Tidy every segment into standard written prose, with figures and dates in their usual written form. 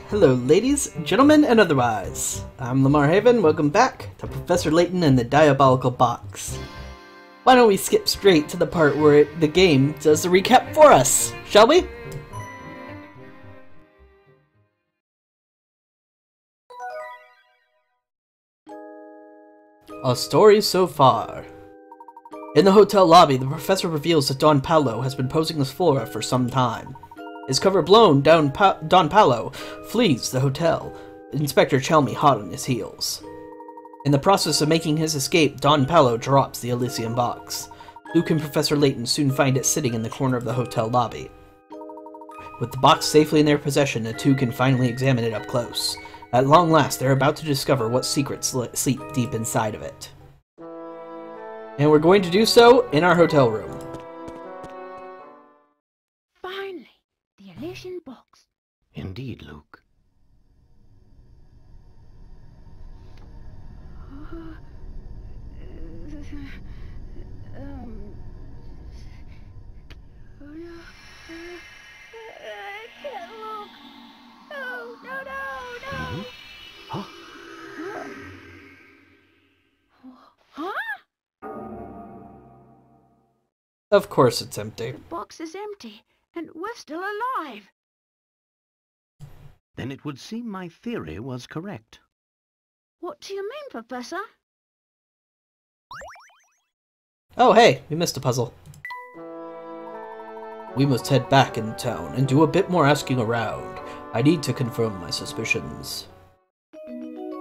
Hello ladies, gentlemen, and otherwise. I'm Lamar Haven, welcome back to Professor Layton and the Diabolical Box. Why don't we skip straight to the part where the game does the recap for us, shall we? A story so far. In the hotel lobby, the professor reveals that Don Paolo has been posing as Flora for some time. His cover blown, Don Paolo flees the hotel, Inspector Chelmy hot on his heels. In the process of making his escape, Don Paolo drops the Elysium box. Luke and Professor Layton soon find it sitting in the corner of the hotel lobby. With the box safely in their possession, the two can finally examine it up close. At long last, they're about to discover what secrets sleep deep inside of it. And we're going to do so in our hotel room. Finally, the Elysian box. Indeed, Luke. I can't look. No, no, no, no. Mm-hmm. Huh? Huh? Of course it's empty. The box is empty, and we're still alive. Then it would seem my theory was correct. What do you mean, Professor? Oh hey, we missed a puzzle. We must head back in town and do a bit more asking around. I need to confirm my suspicions.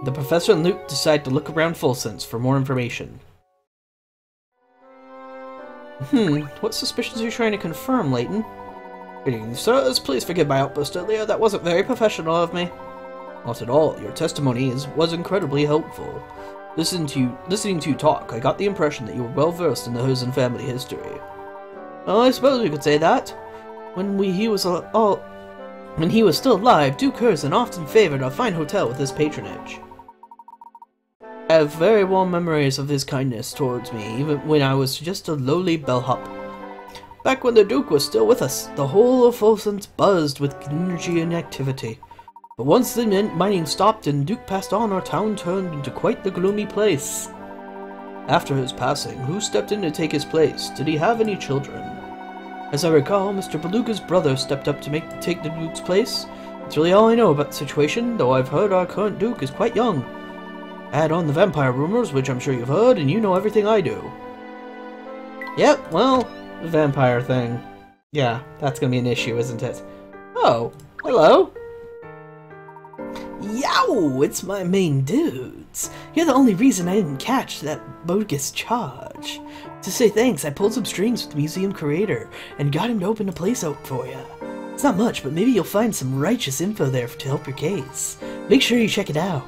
The professor and Luke decide to look around Fulsense for more information. What suspicions are you trying to confirm, Layton? Greetings, sirs. Please forgive my outburst earlier. That wasn't very professional of me. Not at all. Your testimony was incredibly helpful. Listening to you talk, I got the impression that you were well versed in the Herzen family history. Oh, I suppose we could say that. When he was still alive, Duke Herzen often favored our fine hotel with his patronage. I have very warm memories of his kindness towards me, even when I was just a lowly bellhop. Back when the Duke was still with us, the whole of Fulsense buzzed with energy and activity. But once the mining stopped and Duke passed on, our town turned into quite the gloomy place. After his passing, who stepped in to take his place? Did he have any children? As I recall, Mr. Beluga's brother stepped up to take the Duke's place. That's really all I know about the situation, though I've heard our current Duke is quite young. Add on the vampire rumors, which I'm sure you've heard, and you know everything I do. Yep, well, the vampire thing. Yeah, that's gonna be an issue, isn't it? Oh, hello. Yow, it's my main dudes. You're the only reason I didn't catch that bogus charge. To say thanks, I pulled some strings with the museum curator and got him to open a place out for you. It's not much, but maybe you'll find some righteous info there to help your case. Make sure you check it out.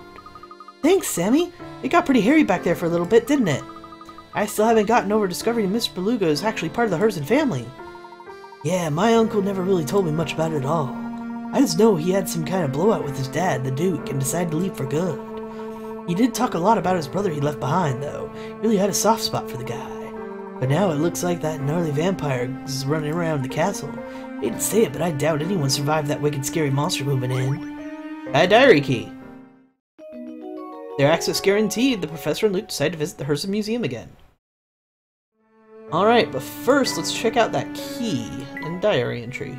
Thanks, Sammy. It got pretty hairy back there for a little bit, didn't it? I still haven't gotten over discovering Mr. Beluga is actually part of the Herzen family. Yeah, my uncle never really told me much about it at all. I just know he had some kind of blowout with his dad, the Duke, and decided to leave for good. He did talk a lot about his brother he left behind, though. He really had a soft spot for the guy. But now it looks like that gnarly vampire is running around the castle. I hate to say it, but I doubt anyone survived that wicked, scary monster moving in. A diary key. Their access guaranteed, the professor and Luke decide to visit the Herzen Museum again. Alright, but first let's check out that key and diary entry.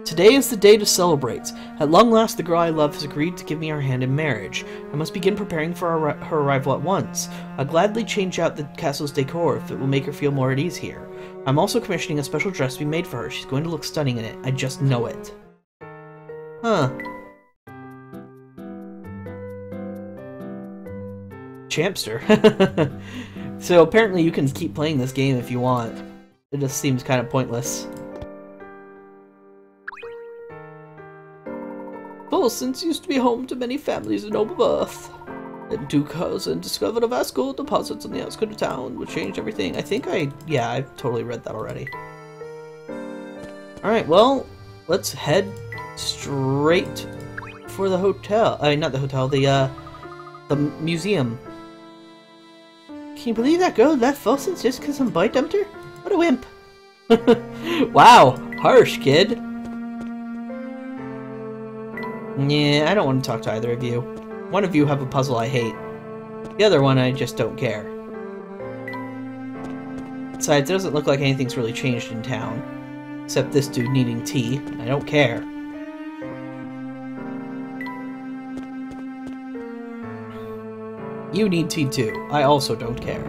Today is the day to celebrate. At long last, the girl I love has agreed to give me her hand in marriage. I must begin preparing for her arrival at once. I'll gladly change out the castle's decor if it will make her feel more at ease here. I'm also commissioning a special dress to be made for her. She's going to look stunning in it. I just know it. Huh. Champster. So apparently you can keep playing this game if you want. It just seems kind of pointless. Fulsense used to be home to many families of noble birth. Then Duke Herzen discovered a vast gold deposits on the outskirts of town, which changed everything. Yeah, I've totally read that already. Alright, well, let's head straight for the hotel. Not the hotel, the museum. Can you believe that girl left Fulsense just because some boy dumped her? What a wimp. Wow, harsh, kid. Yeah, I don't want to talk to either of you. One of you have a puzzle I hate. The other one I just don't care. Besides, it doesn't look like anything's really changed in town. Except this dude needing tea. I don't care. You need tea too. I also don't care.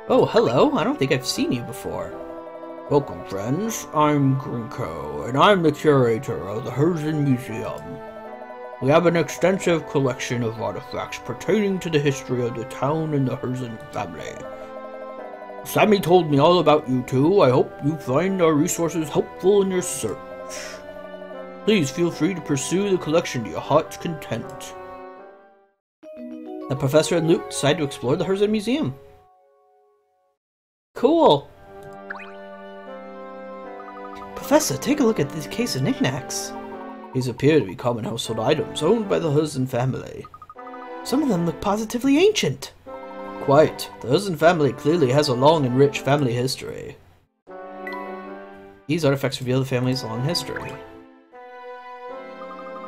Oh, hello. I don't think I've seen you before. Welcome, friends. I'm Grinko, and I'm the curator of the Herzen Museum. We have an extensive collection of artifacts pertaining to the history of the town and the Herzen family. Sammy told me all about you two. I hope you find our resources helpful in your search. Please feel free to pursue the collection to your heart's content. The professor and Luke decide to explore the Herzen Museum. Cool! Professor, take a look at this case of knickknacks. These appear to be common household items owned by the Herzen family. Some of them look positively ancient. Quite. The Herzen family clearly has a long and rich family history. These artifacts reveal the family's long history.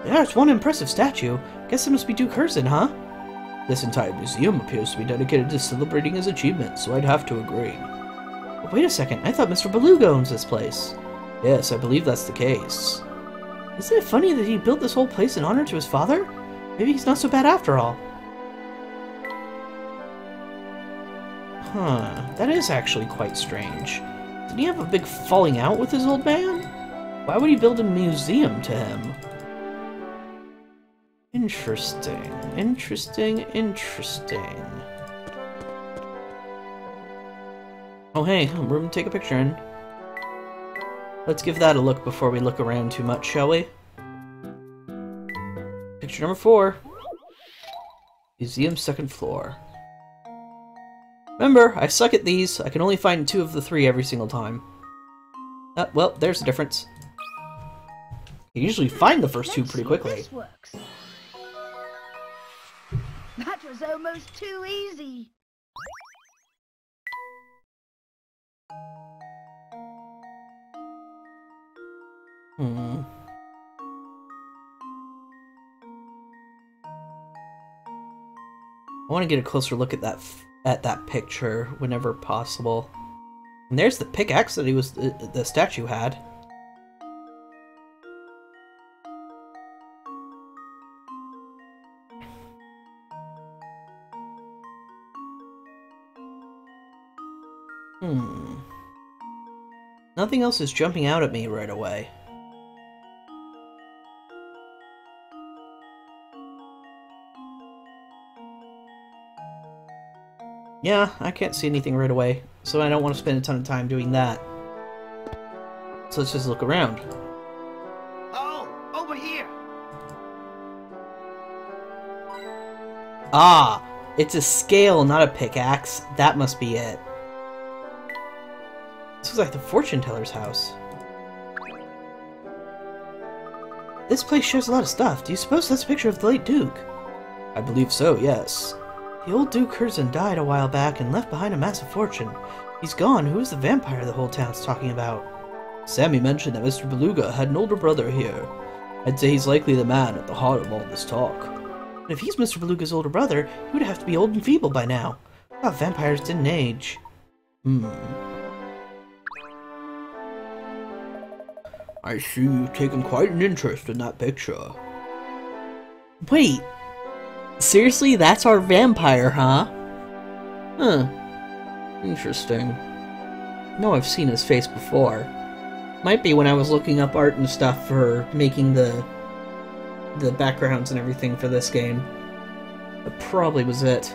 There's one impressive statue. Guess it must be Duke Herzen, huh? This entire museum appears to be dedicated to celebrating his achievements, so I'd have to agree. But wait a second, I thought Mr. Beluga owns this place. Yes, I believe that's the case. Isn't it funny that he built this whole place in honor to his father? Maybe he's not so bad after all. Huh, that is actually quite strange. Did he have a big falling out with his old man? Why would he build a museum to him? Interesting, interesting, interesting. Oh hey, a room to take a picture in. Let's give that a look before we look around too much, shall we? Picture number 4. Museum 2nd floor. Remember, I suck at these. I can only find 2 of the 3 every single time. Well, there's the difference. You usually find the first 2 pretty quickly. This works. That was almost too easy. I want to get a closer look at that picture whenever possible. And there's the pickaxe that the statue had. Nothing else is jumping out at me right away. Yeah, I can't see anything right away, so I don't want to spend a ton of time doing that. So let's just look around. Oh, over here! Ah, it's a scale, not a pickaxe. That must be it. This looks like the fortune teller's house. This place shows a lot of stuff. Do you suppose that's a picture of the late Duke? I believe so, yes. The old Duke Herzen died a while back and left behind a massive fortune. He's gone. Who is the vampire the whole town's talking about? Sammy mentioned that Mr. Beluga had an older brother here. I'd say he's likely the man at the heart of all this talk. But if he's Mr. Beluga's older brother, he would have to be old and feeble by now. I thought vampires didn't age. I see you've taken quite an interest in that picture. Wait! Seriously, that's our vampire, huh? Huh. Interesting. I know I've seen his face before. Might be when I was looking up art and stuff for making the backgrounds and everything for this game. That probably was it.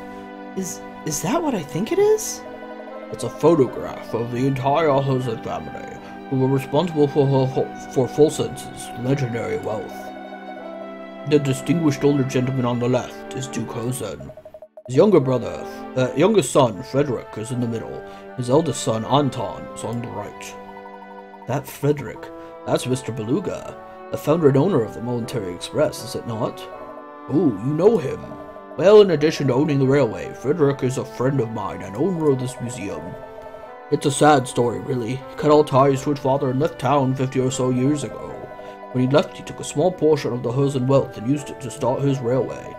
Is that what I think it is? It's a photograph of the entire Herzen family, who were responsible for Fulsen's legendary wealth. The distinguished older gentleman on the left is Duke Herzen. His youngest son, Frederick, is in the middle. His eldest son, Anton, is on the right. That Frederick, that's Mr. Beluga, the founder and owner of the Military Express, is it not? Oh, you know him. Well, in addition to owning the railway, Frederick is a friend of mine and owner of this museum. It's a sad story, really. He cut all ties to his father and left town 50 or so years ago. When he left, he took a small portion of the Herzen wealth and used it to start his railway.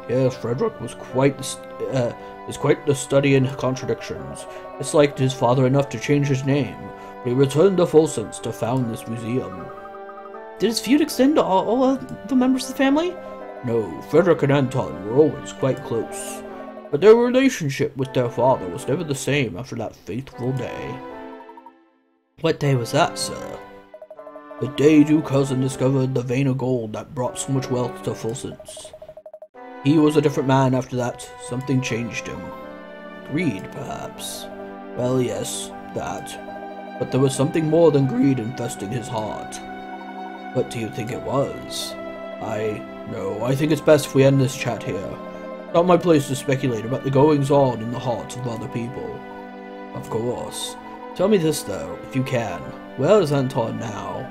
Yes, Frederick was quite the study in contradictions. Disliked his father enough to change his name, but he returned to Fulsence to found this museum. Did his feud extend to all the members of the family? No, Frederick and Anton were always quite close, but their relationship with their father was never the same after that fateful day. What day was that, sir? The day your cousin discovered the vein of gold that brought so much wealth to Fulsence. He was a different man after that. Something changed him. Greed, perhaps. Well, yes, that. But there was something more than greed infesting his heart. What do you think it was? I think it's best if we end this chat here. Not my place to speculate about the goings-on in the hearts of other people. Of course. Tell me this, though, if you can. Where is Anton now?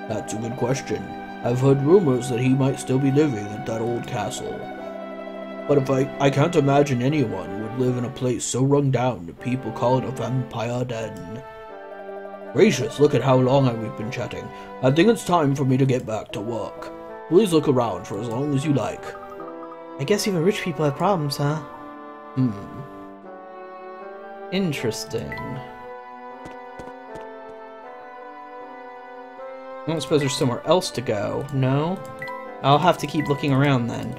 That's a good question. I've heard rumors that he might still be living at that old castle. But if I can't imagine anyone would live in a place so run down that people call it a vampire den. Gracious, look at how long we've been chatting. I think it's time for me to get back to work. Please look around for as long as you like. I guess even rich people have problems, huh? Interesting. I don't suppose there's somewhere else to go, no? I'll have to keep looking around then.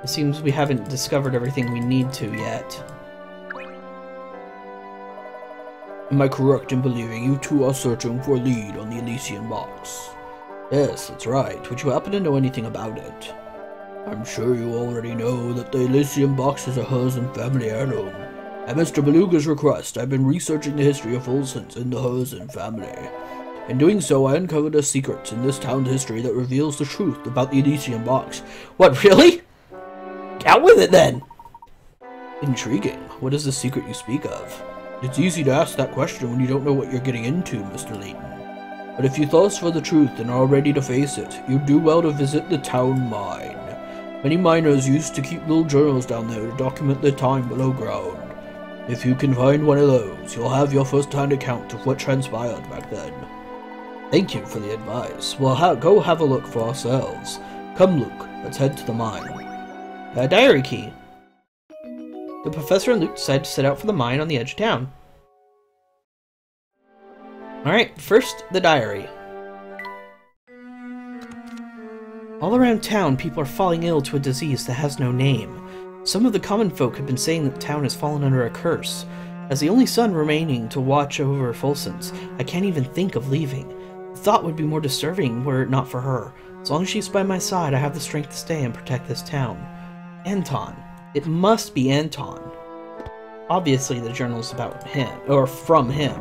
It seems we haven't discovered everything we need to yet. Am I correct in believing you two are searching for a lead on the Elysian box? Yes, that's right. Would you happen to know anything about it? I'm sure you already know that the Elysian box is a Herzen family heirloom. At Mr. Beluga's request, I've been researching the history of Fulsence in the Herzen family. In doing so, I uncovered a secret in this town's history that reveals the truth about the Elysian box. What, really? Out with it, then! Intriguing. What is the secret you speak of? It's easy to ask that question when you don't know what you're getting into, Mr. Layton. But if you thirst for the truth and are ready to face it, you'd do well to visit the town mine. Many miners used to keep little journals down there to document their time below ground. If you can find one of those, you'll have your first-hand account of what transpired back then. Thank you for the advice. We'll go have a look for ourselves. Come, Luke, let's head to the mine. A diary key. The professor and Luke decide to set out for the mine on the edge of town. Alright, first, the diary. All around town, people are falling ill to a disease that has no name. Some of the common folk have been saying that the town has fallen under a curse. As the only son remaining to watch over Fulsence, I can't even think of leaving. The thought would be more disturbing were it not for her. As long as she's by my side, I have the strength to stay and protect this town. Anton. It must be Anton. Obviously the journal's about him, or from him.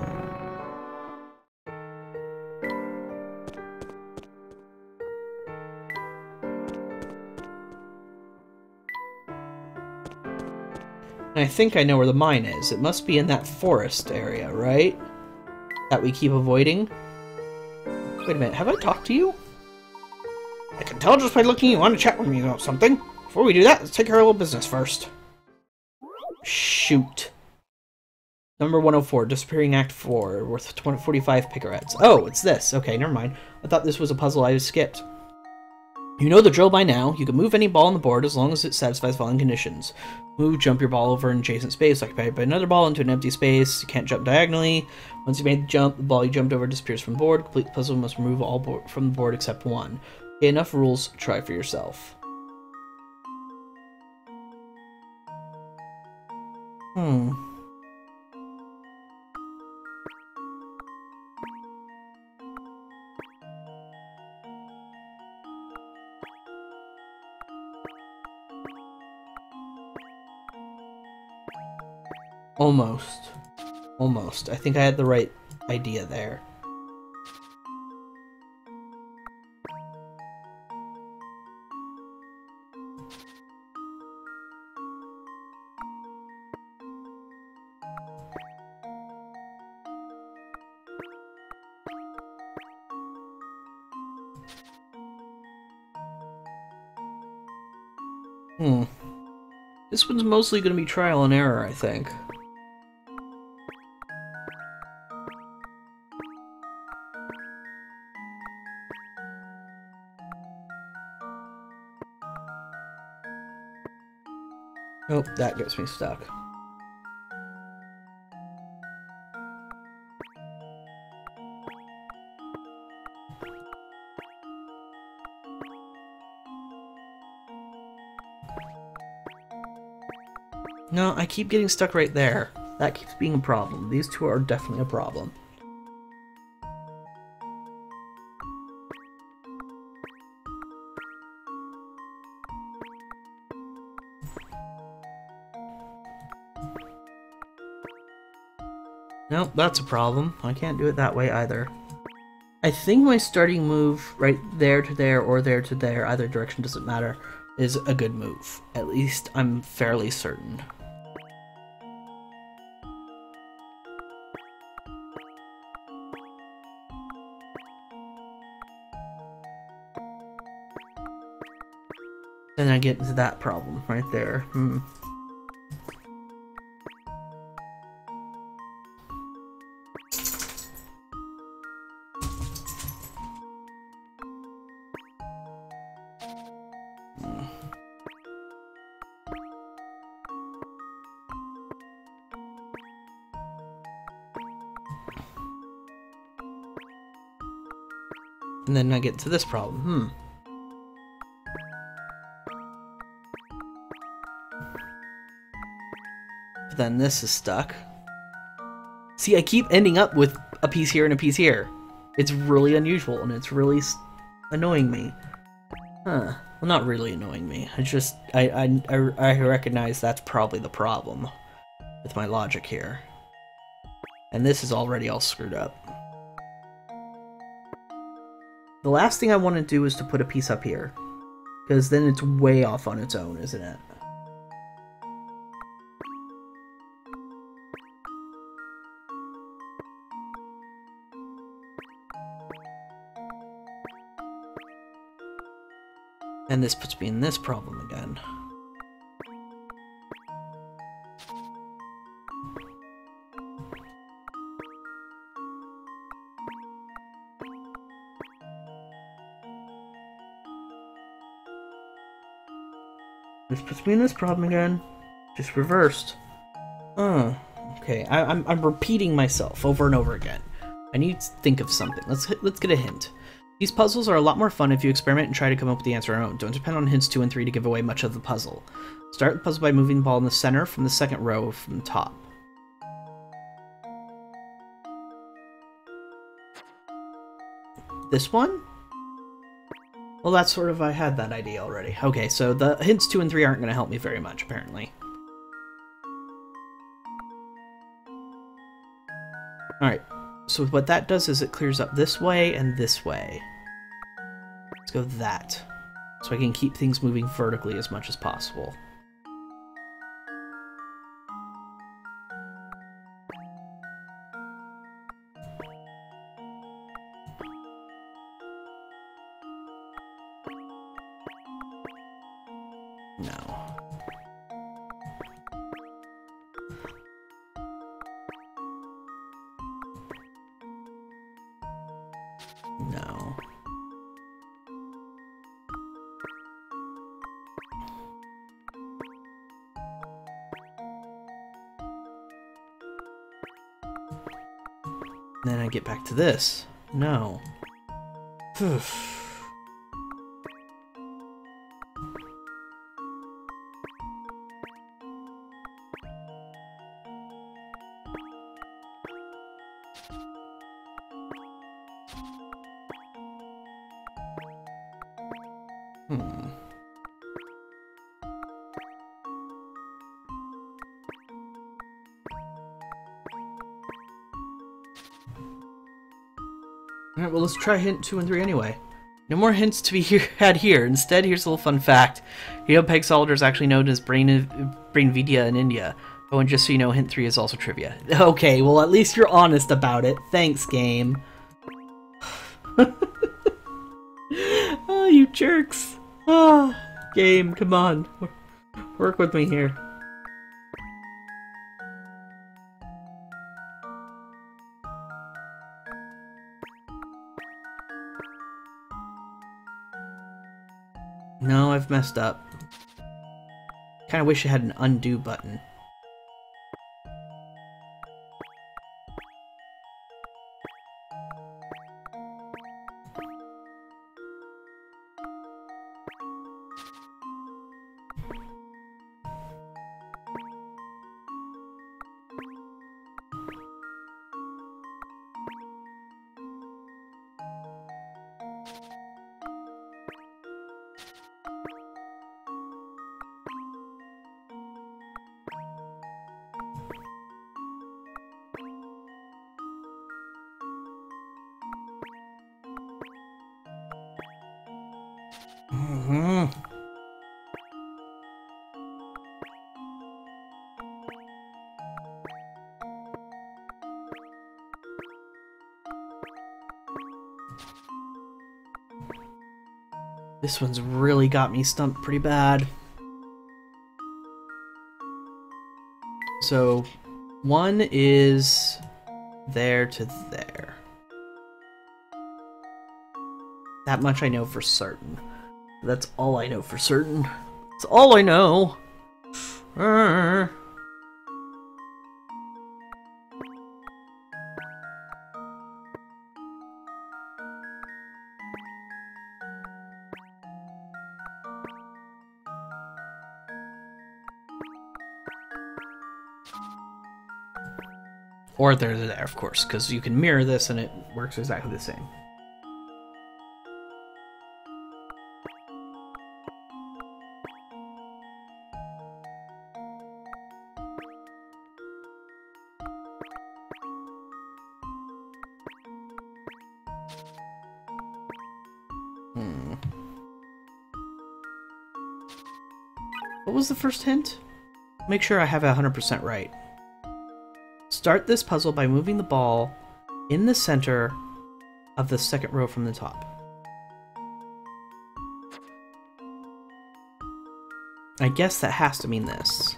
And I think I know where the mine is. It must be in that forest area, right? That we keep avoiding? Wait a minute, have I talked to you? I can tell just by looking you want to chat with me about something. Before we do that, let's take care of a little business first. Shoot. Number 104, Disappearing Act 4, worth 45 picarets. Oh, it's this. Okay, never mind. I thought this was a puzzle I skipped. You know the drill by now. You can move any ball on the board as long as it satisfies following conditions. Move, jump your ball over an adjacent space, occupied by another ball into an empty space. You can't jump diagonally. Once you made the jump, the ball you jumped over disappears from the board. Complete the puzzle, must remove all from the board except one. Okay, enough rules. Try for yourself. Almost. Almost. I think I had the right idea there. This one's mostly going to be trial and error, I think. Oh, that gets me stuck. No, I keep getting stuck right there. That keeps being a problem. These two are definitely a problem. Nope, that's a problem. I can't do it that way either. I think my starting move right there to there or there to there, either direction doesn't matter, is a good move. At least I'm fairly certain. Then I get into that problem right there. And then I get to this problem. But then this is stuck. See, I keep ending up with a piece here and a piece here. It's really unusual, and it's really annoying me. Huh. Well, not really annoying me. It's just, I recognize that's probably the problem with my logic here. And this is already all screwed up. The last thing I want to do is to put a piece up here, because then it's way off on its own, isn't it? And this puts me in this problem again. This puts me in this problem again. Just reversed. Okay. I'm repeating myself over and over again. I need to think of something. Let's get a hint. These puzzles are a lot more fun if you experiment and try to come up with the answer on your own. Don't depend on hints 2 and 3 to give away much of the puzzle. Start the puzzle by moving the ball in the center from the second row from the top. This one? Well, that's sort of, I had that idea already. Okay, so the hints 2 and 3 aren't going to help me very much, apparently. Alright, so what that does is it clears up this way and this way. Let's go that. So I can keep things moving vertically as much as possible. No. No. Then I get back to this. No. Alright, well, let's try hint 2 and 3 anyway. No more hints to be had here. Instead, here's a little fun fact. You know, peg solder is actually known as brain vidya in India. Oh, and just so you know, hint 3 is also trivia. Okay, well, at least you're honest about it. Thanks, game. Oh, you jerks. Oh, game, come on. Work with me here. No, I've messed up. Kinda wish it had an undo button. Mm-hmm. This one's really got me stumped pretty bad. So, one is there to there. That much I know for certain. That's all I know for certain. That's all I know. Or they're there, of course, because you can mirror this and it works exactly the same. What was the first hint? Make sure I have it 100% right. Start this puzzle by moving the ball in the center of the second row from the top. I guess that has to mean this.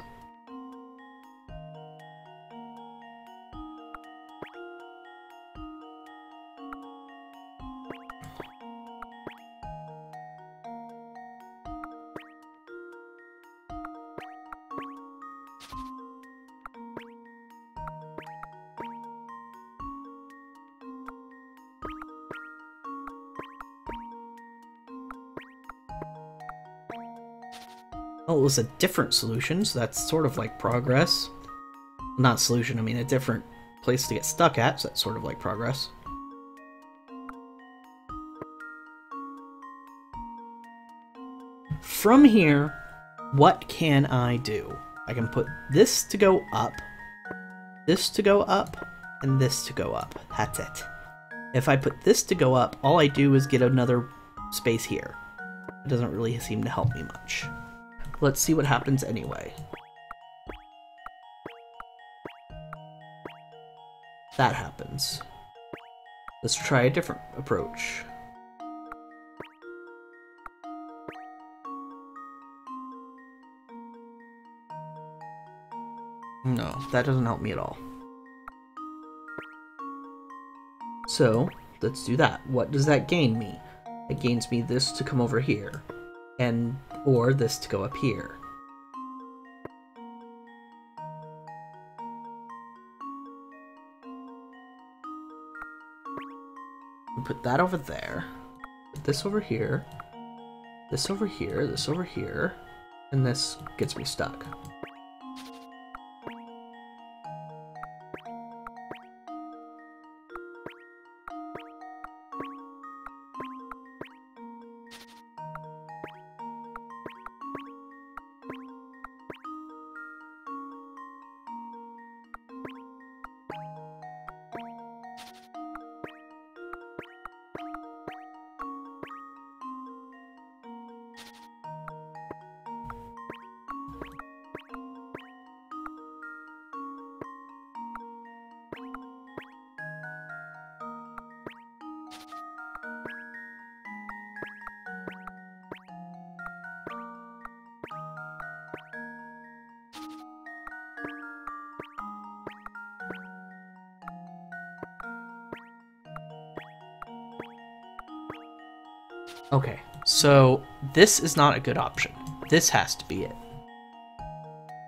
Oh, it was a different solution, so that's sort of like progress. Not solution, I mean a different place to get stuck at, so that's sort of like progress. From here, what can I do? I can put this to go up, this to go up, and this to go up. That's it. If I put this to go up, all I do is get another space here. It doesn't really seem to help me much. Let's see what happens anyway. That happens. Let's try a different approach. No, that doesn't help me at all. So, let's do that. What does that gain me? It gains me this to come over here. Or this to go up here. And put that over there. Put this over here. This over here. This over here. And this gets me stuck. Okay, so this is not a good option. This has to be it.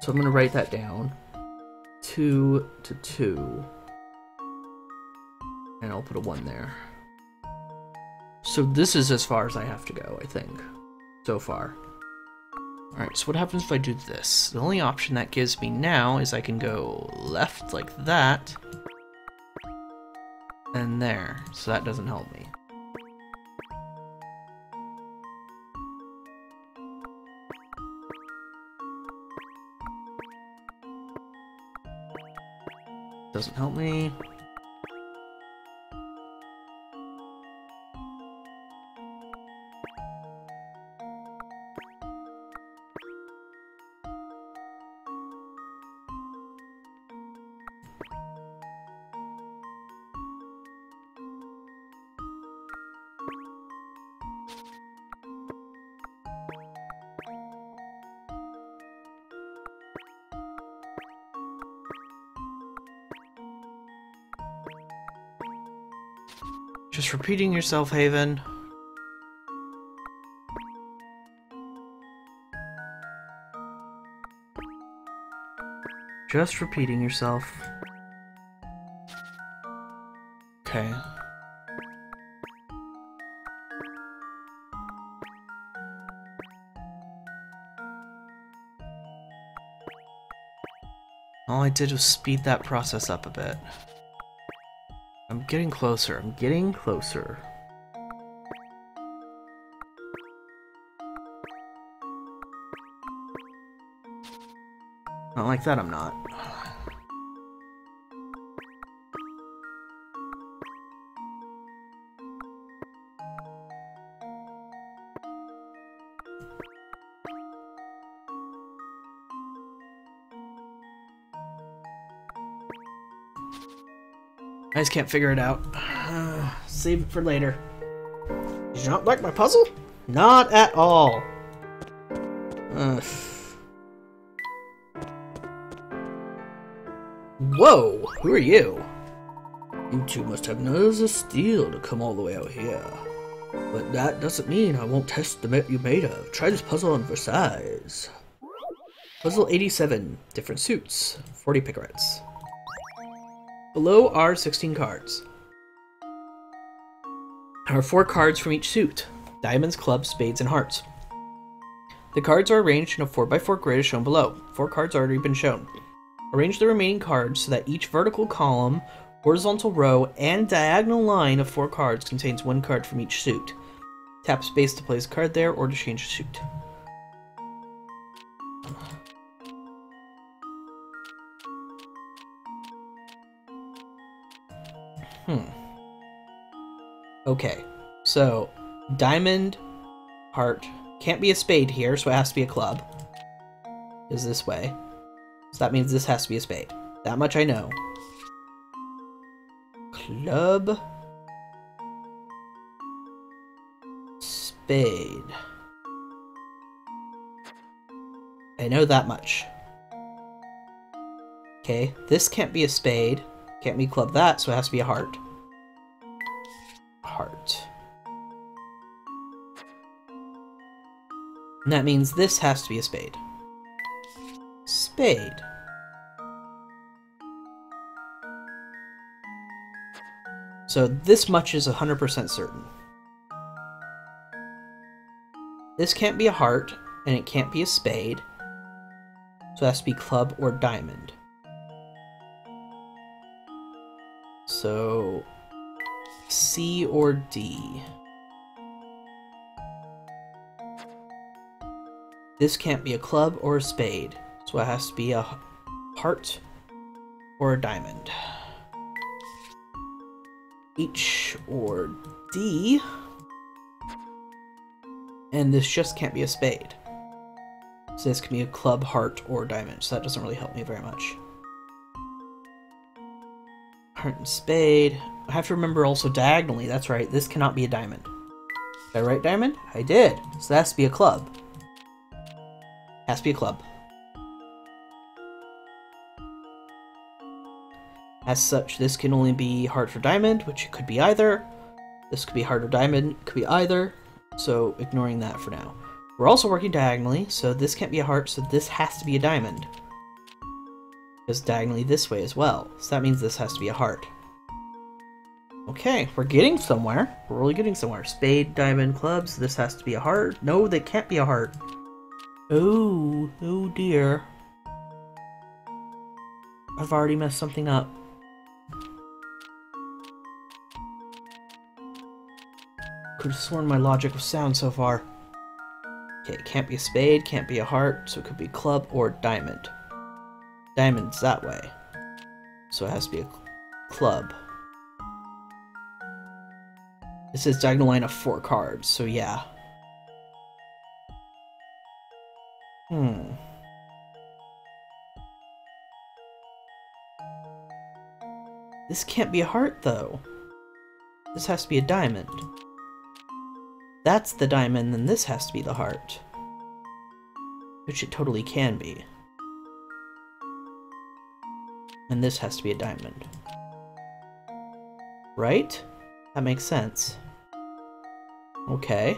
So I'm going to write that down. 2 to 2. And I'll put a 1 there. So this is as far as I have to go, I think. So far. Alright, so what happens if I do this? The only option that gives me now is I can go left like that. And there. So that doesn't help me. Doesn't help me. Just repeating yourself, Haven. Just repeating yourself. Okay. All I did was speed that process up a bit. I'm getting closer. I'm getting closer. Not like that, I'm not. I just can't figure it out. Save it for later. Did you not like my puzzle? Not at all. Whoa! Who are you? You two must have nerves of steel to come all the way out here. But that doesn't mean I won't test the metal you made of. Try this puzzle on Versailles. Puzzle 87. Different suits. 40 picarets. Below are 16 cards. There are 4 cards from each suit. Diamonds, clubs, spades, and hearts. The cards are arranged in a 4x4 grid as shown below. 4 cards already been shown. Arrange the remaining cards so that each vertical column, horizontal row, and diagonal line of 4 cards contains 1 card from each suit. Tap space to place a card there or to change a suit. Okay, so diamond, heart, can't be a spade here, so it has to be a club. Is this way. So that means this has to be a spade. That much I know. Club. Spade. I know that much. Okay, this can't be a spade. Can't be club that, so it has to be a heart. Heart. And that means this has to be a spade. Spade. So this much is 100% certain. This can't be a heart, and it can't be a spade. So it has to be club or diamond. So C or D. This can't be a club or a spade, so it has to be a heart or a diamond. H or D. And this just can't be a spade. So this can be a club, heart, or diamond, so that doesn't really help me very much. Heart and spade. I have to remember also diagonally, that's right, this cannot be a diamond. Did I write diamond? I did. So that has to be a club. Has to be a club. As such, this can only be heart or diamond, which it could be either. This could be heart or diamond, could be either. So ignoring that for now. We're also working diagonally, so this can't be a heart, so this has to be a diamond. goes diagonally this way as well. So that means this has to be a heart. Okay, we're getting somewhere. We're really getting somewhere. Spade, diamond, clubs. This has to be a heart. No, that can't be a heart. Oh, oh dear. I've already messed something up. Could have sworn my logic was sound so far. Okay, it can't be a spade, can't be a heart, so it could be club or diamond. Diamond's that way. So it has to be a club. This is diagonal line of 4 cards, so yeah. This can't be a heart, though. This has to be a diamond. That's the diamond, then this has to be the heart. Which it totally can be. And this has to be a diamond. Right? That makes sense. Okay.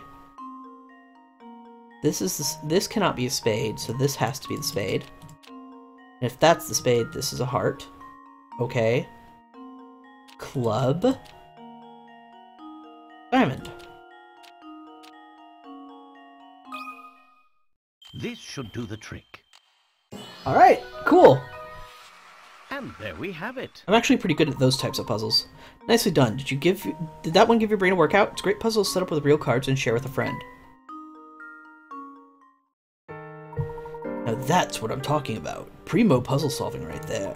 This cannot be a spade, so this has to be the spade. And if that's the spade, this is a heart. Okay. Club. Diamond. This should do the trick. Alright, cool. And there we have it. I'm actually pretty good at those types of puzzles. Nicely done. Did that one give your brain a workout? It's a great puzzle set up with real cards and share with a friend. Now that's what I'm talking about. Primo puzzle solving right there.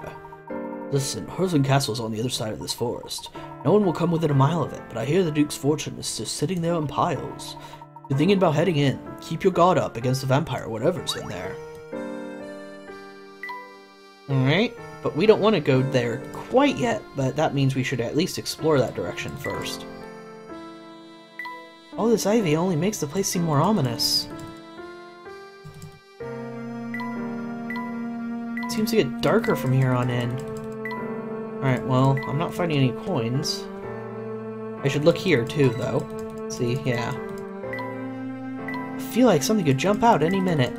Listen, Hurling Castle is on the other side of this forest. No one will come within a mile of it, but I hear the Duke's fortune is just sitting there in piles. You're thinking about heading in. Keep your guard up against the vampire, whatever's in there. Alright, but we don't want to go there quite yet, but that means we should at least explore that direction first. All this ivy only makes the place seem more ominous. It seems to get darker from here on in. Alright, well, I'm not finding any coins. I should look here too, though. See, yeah. I feel like something could jump out any minute.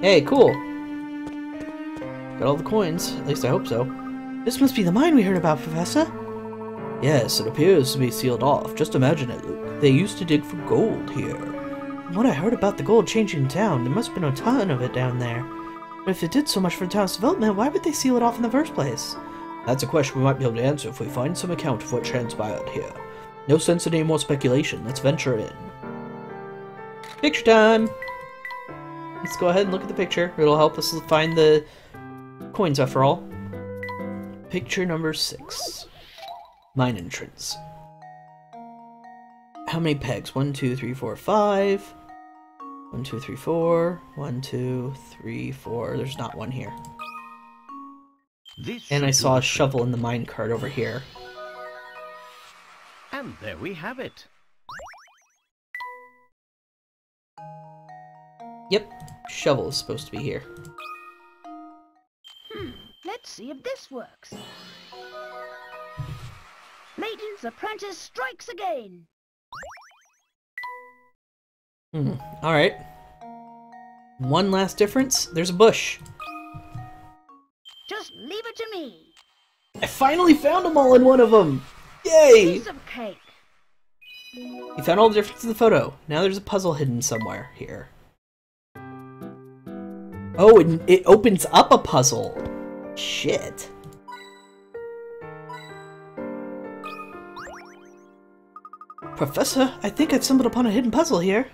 Hey, cool! Got all the coins, at least I hope so. This must be the mine we heard about, Professor! Yes, it appears to be sealed off. Just imagine it, Luke. They used to dig for gold here. From what I heard about the gold changing town, there must have been a ton of it down there. But if it did so much for the town's development, why would they seal it off in the first place? That's a question we might be able to answer if we find some account of what transpired here. No sense in any more speculation. Let's venture in. Picture time! Let's go ahead and look at the picture. It'll help us find the coins after all. Picture number 6. Mine entrance. How many pegs? 1, 2, 3, 4, 5. 1, 2, 3, 4. 1, 2, 3, 4. There's not one here. And I saw a shovel in the mine cart over here. And there we have it. Yep, shovel is supposed to be here. Let's see if this works. Layton's apprentice strikes again. Alright. One last difference. There's a bush. Just leave it to me. I finally found them all in one of them! Yay! Piece of cake. You found all the differences in the photo. Now there's a puzzle hidden somewhere here. Oh, it opens up a puzzle. Shit. Professor, I think I've stumbled upon a hidden puzzle here.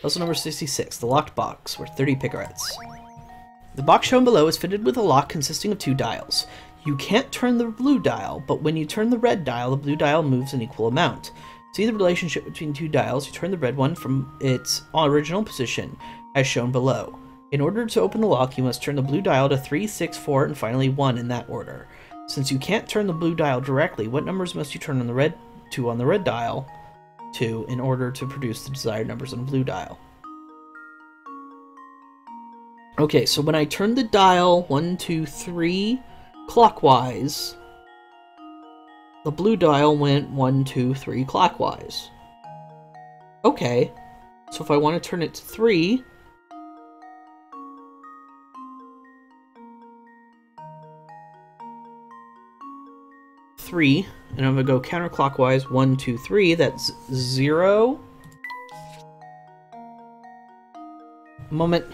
Puzzle number 66, the locked box, worth 30 picarets. The box shown below is fitted with a lock consisting of 2 dials. You can't turn the blue dial, but when you turn the red dial, the blue dial moves an equal amount. See the relationship between 2 dials, you turn the red one from its original position, as shown below. In order to open the lock, you must turn the blue dial to 3, 6, 4, and finally 1 in that order. Since you can't turn the blue dial directly, what numbers must you turn on the red dial to in order to produce the desired numbers on the blue dial? Okay, so when I turn the dial 1, 2, 3 clockwise, the blue dial went 1, 2, 3 clockwise. Okay, so if I want to turn it to 3, 3, and I'm going to go counterclockwise 1, 2, 3. That's 0. Moment.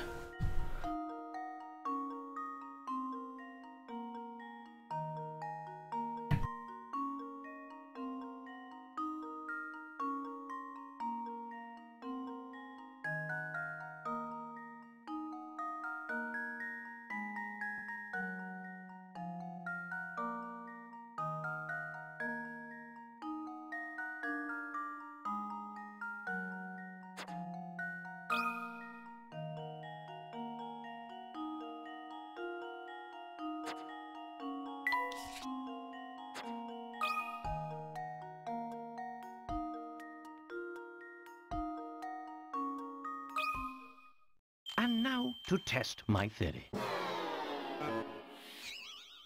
And now to test my theory.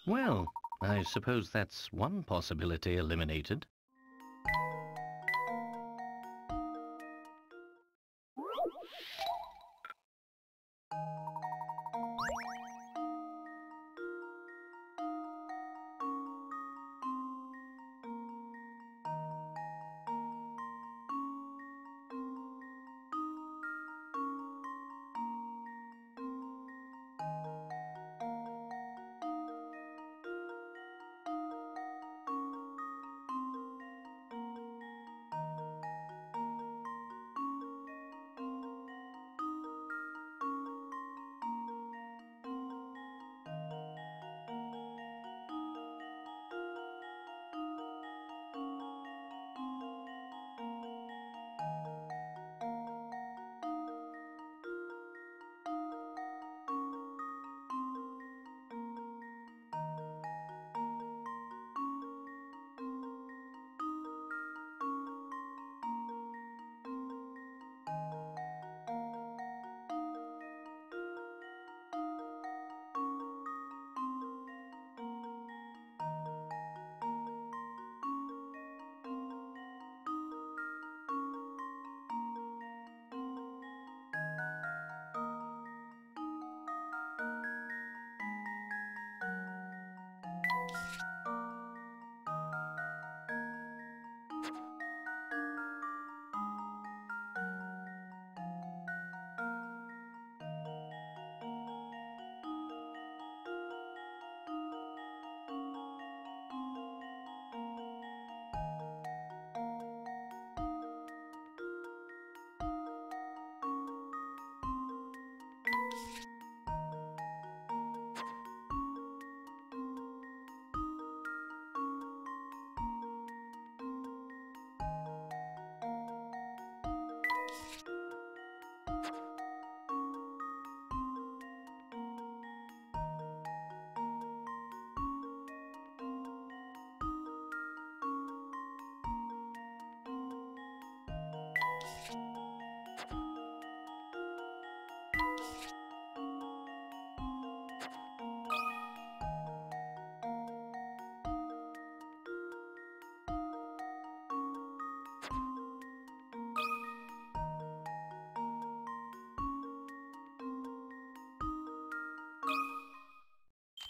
Well, I suppose that's one possibility eliminated.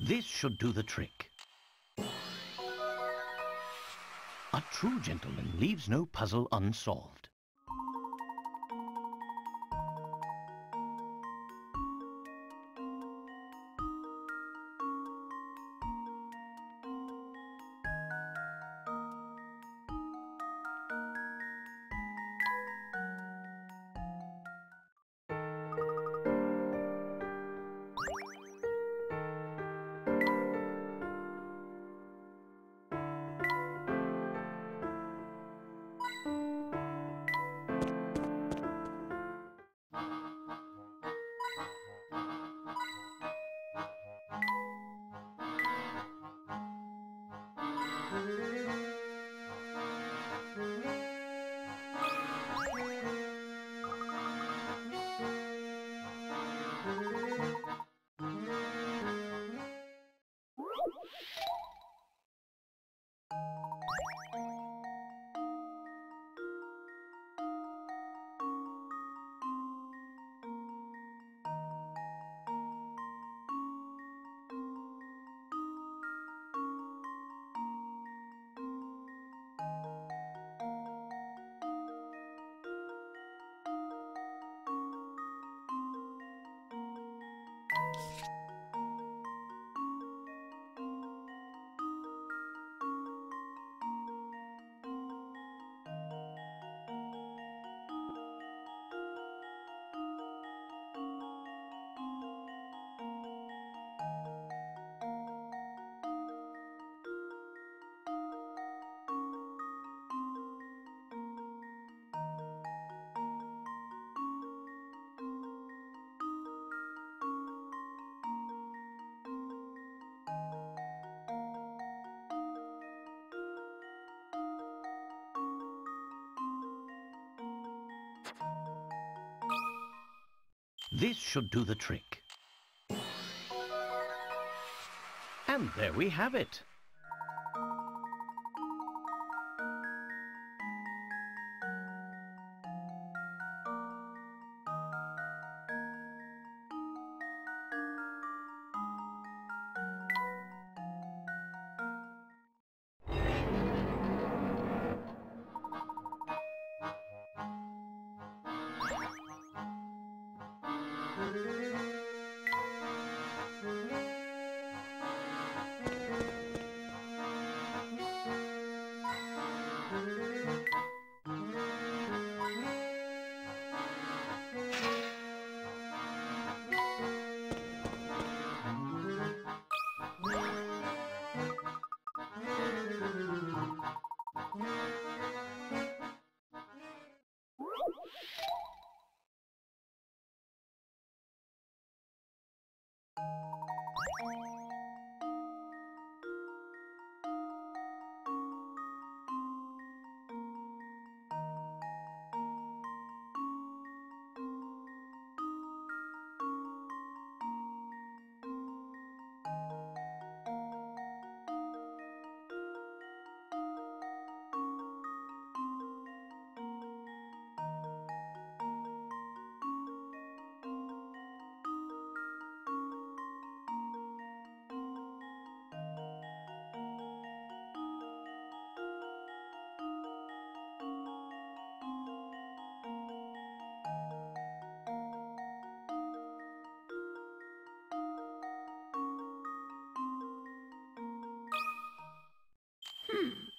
This should do the trick. A true gentleman leaves no puzzle unsolved. This should do the trick. And there we have it.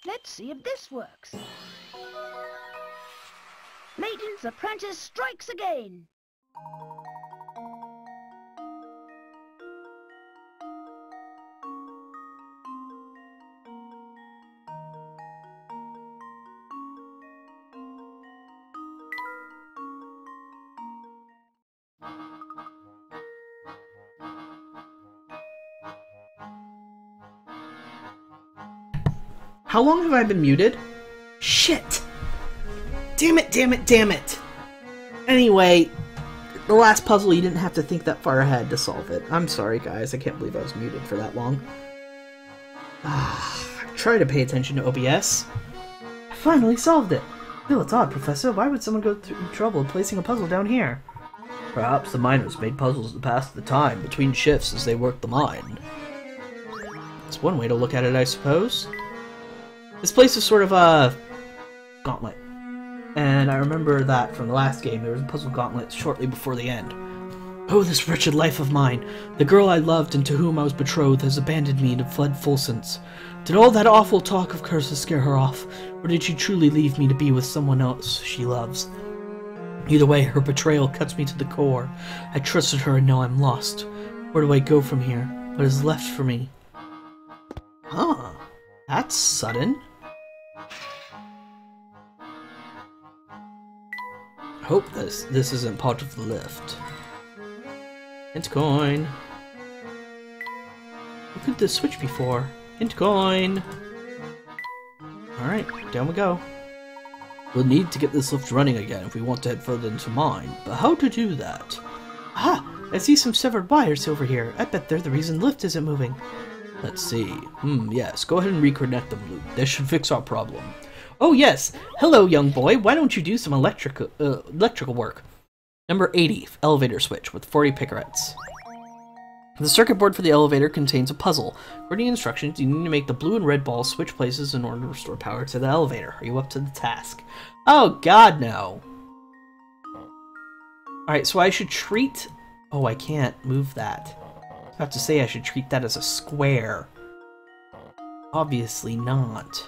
Let's see if this works. Layton's apprentice strikes again. How long have I been muted? Shit! Damn it, damn it, damn it! Anyway, the last puzzle you didn't have to think that far ahead to solve it. I'm sorry guys, I can't believe I was muted for that long. Try to pay attention to OBS. I finally solved it! Still, it's odd, Professor. Why would someone go through trouble placing a puzzle down here? Perhaps the miners made puzzles to pass the time between shifts as they worked the mine. It's one way to look at it, I suppose. This place is sort of a gauntlet. And I remember that from the last game, there was a puzzle gauntlet shortly before the end. Oh, this wretched life of mine. The girl I loved and to whom I was betrothed has abandoned me and have fled Fulsence. Did all that awful talk of curses scare her off, or did she truly leave me to be with someone else she loves? Either way, her betrayal cuts me to the core. I trusted her and now I'm lost. Where do I go from here? What is left for me? Huh. That's sudden. Hope this isn't part of the lift. Hint coin. What could this switch be for? Hint coin. Alright, down we go. We'll need to get this lift running again if we want to head further into mine, but how to do that? Ah! I see some severed wires over here. I bet they're the reason the lift isn't moving. Let's see. Yes, go ahead and reconnect them, Luke. This should fix our problem. Oh yes! Hello, young boy. Why don't you do some electrical work? Number 80, elevator switch with 40 picarets. The circuit board for the elevator contains a puzzle. According to instructions, you need to make the blue and red balls switch places in order to restore power to the elevator. Are you up to the task? Oh god, no! Alright, so I should treat... Oh, I can't move that. I was about to say I should treat that as a square. Obviously not.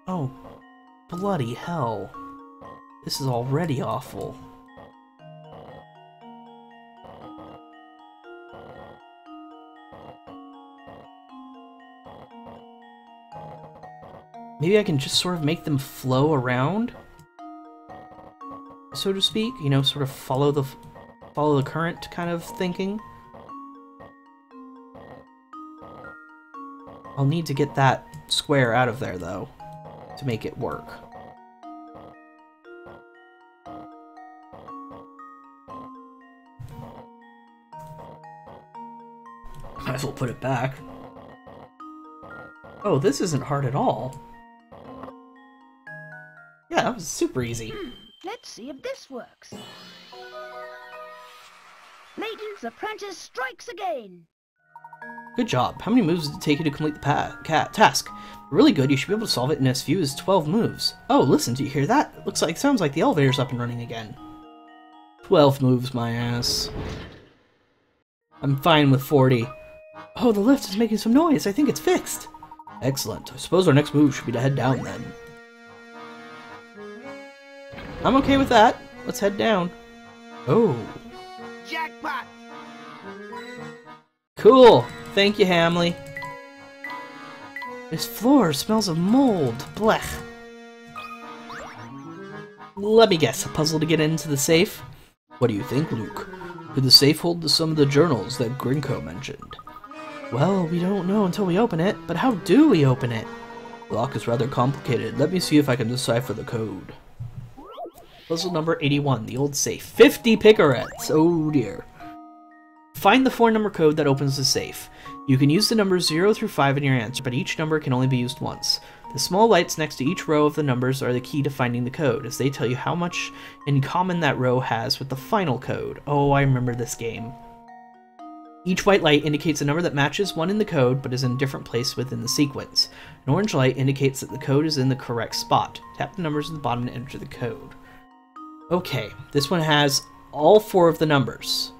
Oh, bloody hell. This is already awful. Maybe I can just sort of make them flow around, so to speak, you know, sort of follow the current kind of thinking. I'll need to get that square out of there though to make it work. Might as well put it back. Oh, this isn't hard at all. Yeah, that was super easy. Let's see if this works. Layton's apprentice strikes again. Good job. How many moves did it take you to complete the task? Really good. You should be able to solve it in as few as 12 moves. Oh, listen, do you hear that? Sounds like the elevator's up and running again. 12 moves, my ass. I'm fine with 40. Oh, the lift is making some noise. I think it's fixed. Excellent. I suppose our next move should be to head down then. I'm okay with that. Let's head down. Oh. Jackpot! Cool. Thank you, Hamley. This floor smells of mold. Blech. Let me guess. A puzzle to get into the safe? What do you think, Luke? Could the safe hold some of the journals that Grinko mentioned? Well, we don't know until we open it, but how do we open it? The lock is rather complicated. Let me see if I can decipher the code. Puzzle number 81, the old safe. 50 picarettes! Oh dear. Find the 4-number code that opens the safe. You can use the numbers 0 through 5 in your answer, but each number can only be used once. The small lights next to each row of the numbers are the key to finding the code, as they tell you how much in common that row has with the final code. Oh, I remember this game. Each white light indicates a number that matches one in the code, but is in a different place within the sequence. An orange light indicates that the code is in the correct spot. Tap the numbers at the bottom to enter the code. Okay, this one has all 4 of the numbers.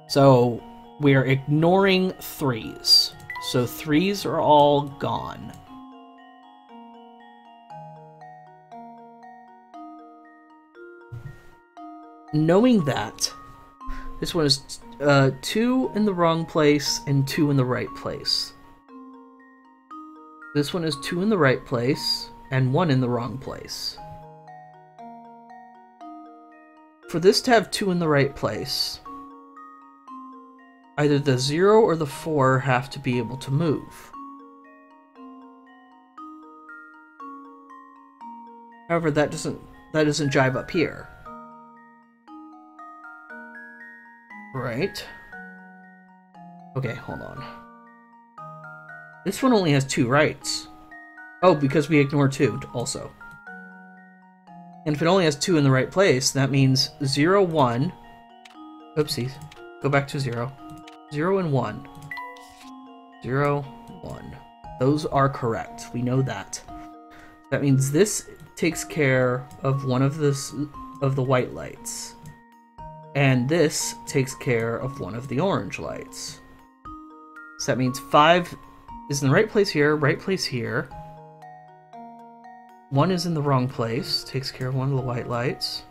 So, we're ignoring 3s. So 3s are all gone. Knowing that, this one is 2 in the wrong place and 2 in the right place. This one is 2 in the right place and 1 in the wrong place. For this to have 2 in the right place, either the 0 or the 4 have to be able to move. However, that doesn't jive up here. Right. Okay, hold on. This one only has 2 rights. Oh, because we ignore 2 also. And if it only has 2 in the right place, that means 0, 1. Oopsies. Go back to 0. 0 and 1. 0, 1. Those are correct. We know that. That means this takes care of one of the white lights. And this takes care of one of the orange lights. So that means 5 is in the right place here, right place here. 1 is in the wrong place, takes care of one of the white lights.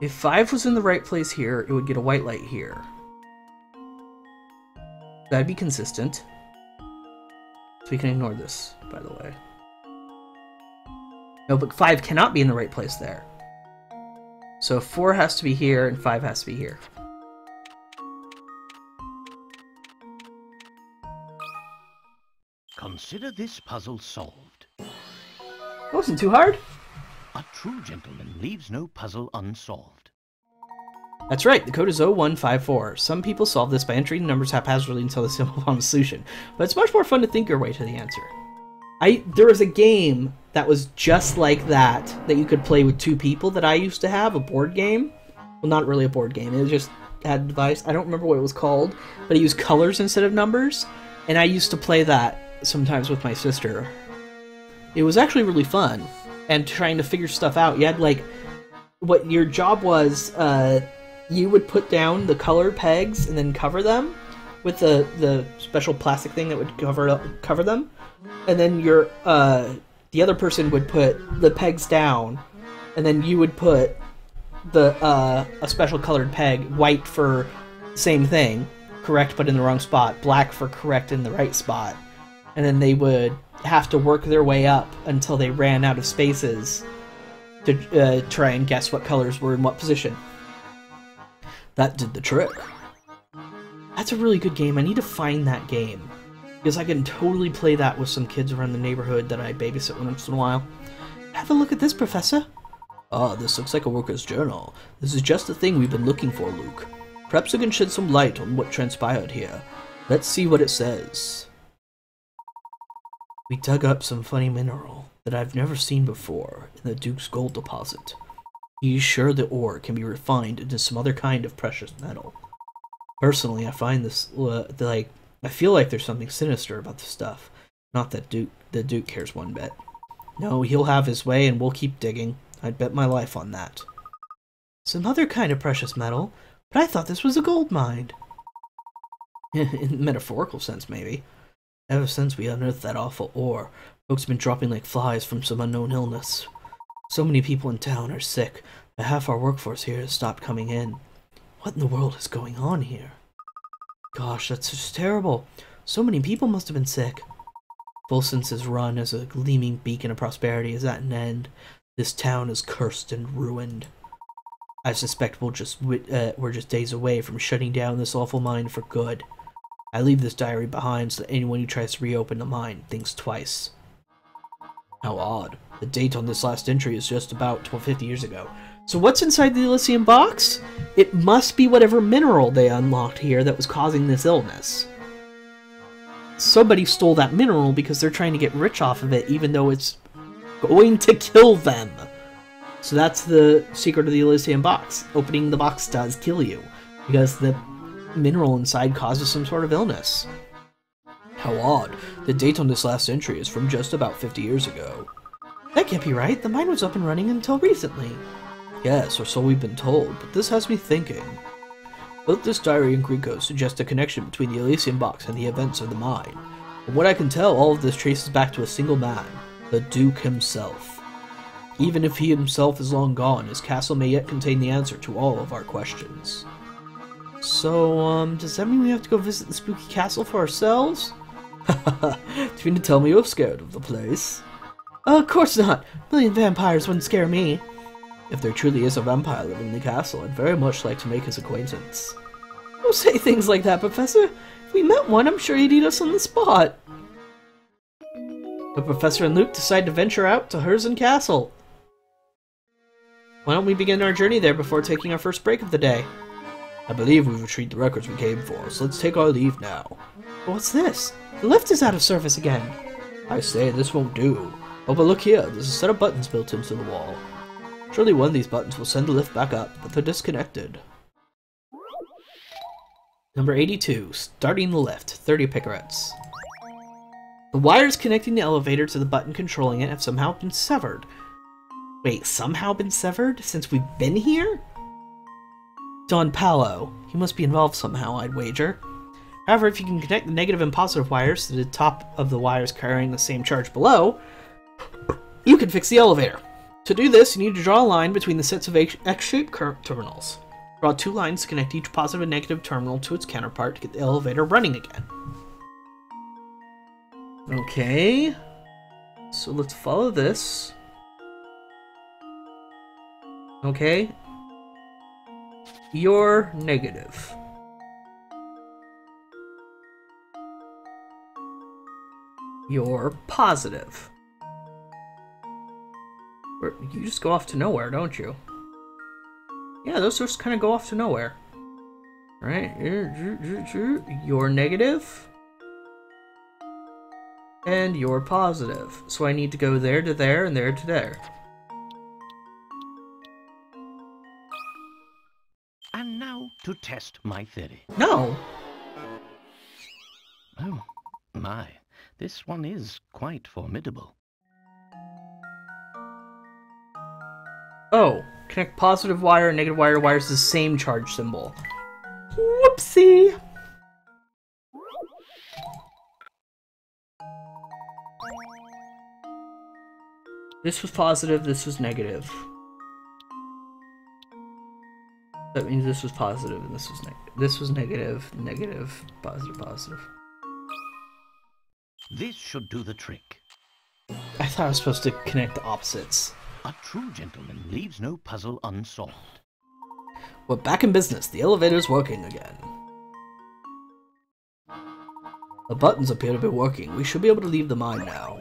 If 5 was in the right place here, it would get a white light here. That'd be consistent. So we can ignore this, by the way. No, but 5 cannot be in the right place there. So 4 has to be here, and 5 has to be here. Consider this puzzle solved. That wasn't too hard. A true gentleman leaves no puzzle unsolved. That's right, the code is 0154. Some people solve this by entering the numbers haphazardly until they stumble upon the solution, but it's much more fun to think your way to the answer. There was a game that was just like that you could play with 2 people that I used to have, a board game. Well, not really a board game, it just had a device. I don't remember what it was called, but it used colors instead of numbers, and I used to play that sometimes with my sister. It was actually really fun, and trying to figure stuff out. You had, like, what your job was, you would put down the color pegs and then cover them with the special plastic thing that would cover them. And then your the other person would put the pegs down, and then you would put the a special colored peg, white for same thing, correct but in the wrong spot, black for correct in the right spot, and then they would have to work their way up until they ran out of spaces to try and guess what colors were in what position. That did the trick. That's a really good game. I need to find that game, because I can totally play that with some kids around the neighborhood that I babysit once in a while. Have a look at this, Professor. Ah, this looks like a worker's journal. This is just the thing we've been looking for, Luke. Perhaps you can shed some light on what transpired here. Let's see what it says. We dug up some funny mineral that I've never seen before in the Duke's gold deposit. He's sure the ore can be refined into some other kind of precious metal. Personally, I find this, I feel like there's something sinister about the stuff. Not that the Duke cares one bit. No, he'll have his way and we'll keep digging. I'd bet my life on that. Some other kind of precious metal? But I thought this was a gold mine. In metaphorical sense, maybe. Ever since we unearthed that awful ore, folks have been dropping like flies from some unknown illness. So many people in town are sick, that half our workforce here has stopped coming in. What in the world is going on here? Gosh, that's just terrible. So many people must have been sick. Volsens's run as a gleaming beacon of prosperity is at an end. This town is cursed and ruined. I suspect we're just days away from shutting down this awful mine for good. I leave this diary behind so that anyone who tries to reopen the mine thinks twice. How odd. The date on this last entry is just about 50 years ago. So what's inside the Elysium box? It must be whatever mineral they unlocked here that was causing this illness. Somebody stole that mineral because they're trying to get rich off of it, even though it's going to kill them. So that's the secret of the Elysium box. Opening the box does kill you, because the mineral inside causes some sort of illness. How odd. The date on this last entry is from just about 50 years ago. That can't be right. The mine was up and running until recently. Yes, or so we've been told, but this has me thinking. Both this diary and Greco suggest a connection between the Elysium box and the events of the mine. From what I can tell, all of this traces back to a single man, the Duke himself. Even if he himself is long gone, his castle may yet contain the answer to all of our questions. So, does that mean we have to go visit the spooky castle for ourselves? Hahaha, do you mean to tell me you're scared of the place? Of course not! A million vampires wouldn't scare me. If there truly is a vampire living in the castle, I'd very much like to make his acquaintance. Don't say things like that, Professor. If we met one, I'm sure he'd eat us on the spot. The Professor and Luke decide to venture out to Herzen Castle. Why don't we begin our journey there before taking our first break of the day? I believe we've retrieved the records we came for, so let's take our leave now. What's this? The lift is out of service again. I say, this won't do. Oh, but look here, there's a set of buttons built into the wall. Surely one of these buttons will send the lift back up, but they're disconnected. Number 82, starting the lift, 30 picarets. The wires connecting the elevator to the button controlling it have somehow been severed. Wait, somehow been severed? Since we've been here? Don Paolo. He must be involved somehow, I'd wager. However, if you can connect the negative and positive wires to the top of the wires carrying the same charge below, you can fix the elevator. To do this, you need to draw a line between the sets of X-shaped terminals. Draw two lines to connect each positive and negative terminal to its counterpart to get the elevator running again. Okay. So let's follow this. Okay. You're negative. You're positive. You just go off to nowhere, don't you? Yeah, those just kind of go off to nowhere. Right? You're negative. And you're positive. So I need to go there to there and there to there. And now to test my theory. No! Oh, my. This one is quite formidable. Oh, connect positive wire and negative wire to wires to the same charge symbol. Whoopsie! This was positive, this was negative. That means this was positive and this was negative. This was negative, negative, positive, positive. This should do the trick. I thought I was supposed to connect the opposites. A true gentleman leaves no puzzle unsolved. We're back in business. The elevator's working again. The buttons appear to be working. We should be able to leave the mine now.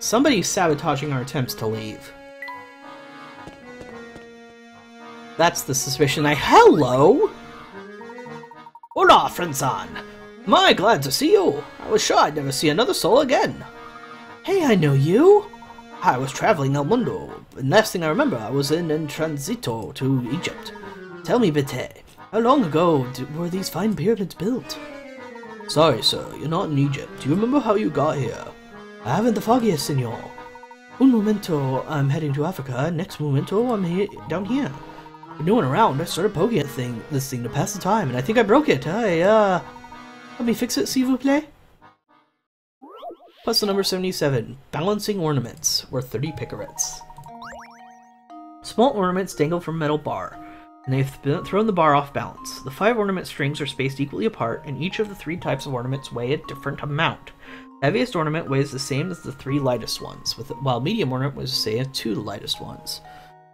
Somebody's sabotaging our attempts to leave. That's the suspicion I— Hello! Hola, friendson! My, glad to see you! I was sure I'd never see another soul again. Hey, I know you! I was traveling El Mundo, and last thing I remember I was in transito to Egypt. Tell me, Bete, how long ago were these fine pyramids built? Sorry, sir, you're not in Egypt. Do you remember how you got here? I haven't the foggiest, senor. Un momento, I'm heading to Africa, next momento, I'm down here. Been doing around, I started poking at this thing to pass the time, and I think I broke it. Help me fix it, s'il vous plaît? Plus the number 77, balancing ornaments, worth 30 picarets. Small ornaments dangle from a metal bar, and they've thrown the bar off balance. The 5 ornament strings are spaced equally apart, and each of the 3 types of ornaments weigh a different amount. The heaviest ornament weighs the same as the 3 lightest ones, while medium ornament weighs the same as 2 lightest ones.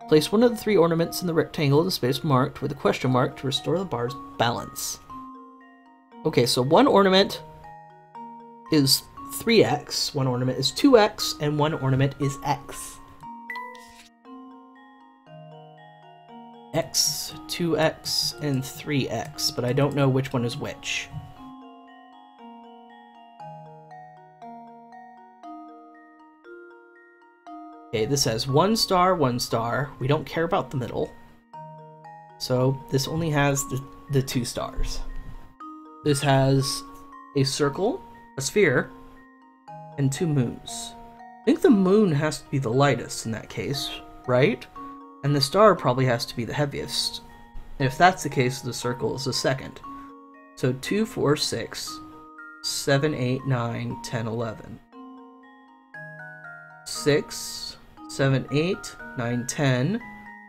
Place one of the 3 ornaments in the rectangle in the space marked with a question mark to restore the bar's balance. Okay, so one ornament is 3x, one ornament is 2x, and one ornament is x. X, 2x, and 3x, but I don't know which one is which. Okay, this has 1 star, 1 star. We don't care about the middle. So this only has the 2 stars. This has a circle, a sphere, and 2 moons. I think the moon has to be the lightest in that case, right? And the star probably has to be the heaviest. If that's the case, the circle is the second. So 2, 4, 6, 7, 8, 9, 10, 11. 6, 7, 8, 9, 10.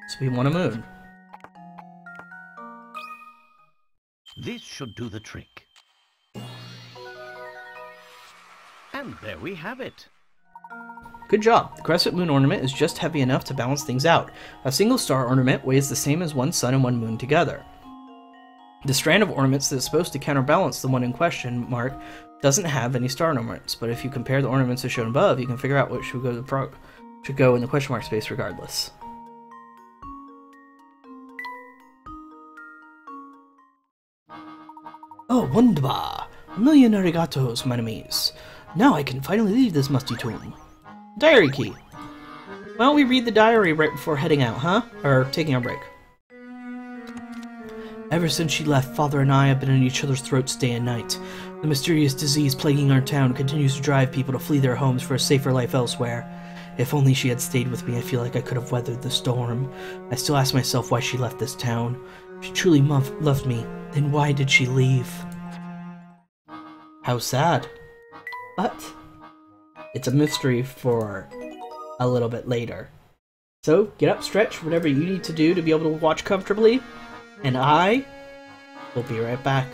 So we want a moon. This should do the trick. And there we have it. Good job. The crescent moon ornament is just heavy enough to balance things out. A single star ornament weighs the same as 1 sun and 1 moon together. The strand of ornaments that is supposed to counterbalance the one in question mark doesn't have any star ornaments, but if you compare the ornaments as shown above, you can figure out what should go in the question mark space regardless. Oh, wunderbar! A million arigatos, my enemies. Now I can finally leave this musty tomb. Diary key. Why don't we read the diary right before heading out, huh? Or taking our break. Ever since she left, Father and I have been at each other's throats day and night. The mysterious disease plaguing our town continues to drive people to flee their homes for a safer life elsewhere. If only she had stayed with me, I feel like I could have weathered the storm. I still ask myself why she left this town. If she truly loved me, then why did she leave? How sad. But it's a mystery for a little bit later. So get up, stretch, whatever you need to do to be able to watch comfortably, and I will be right back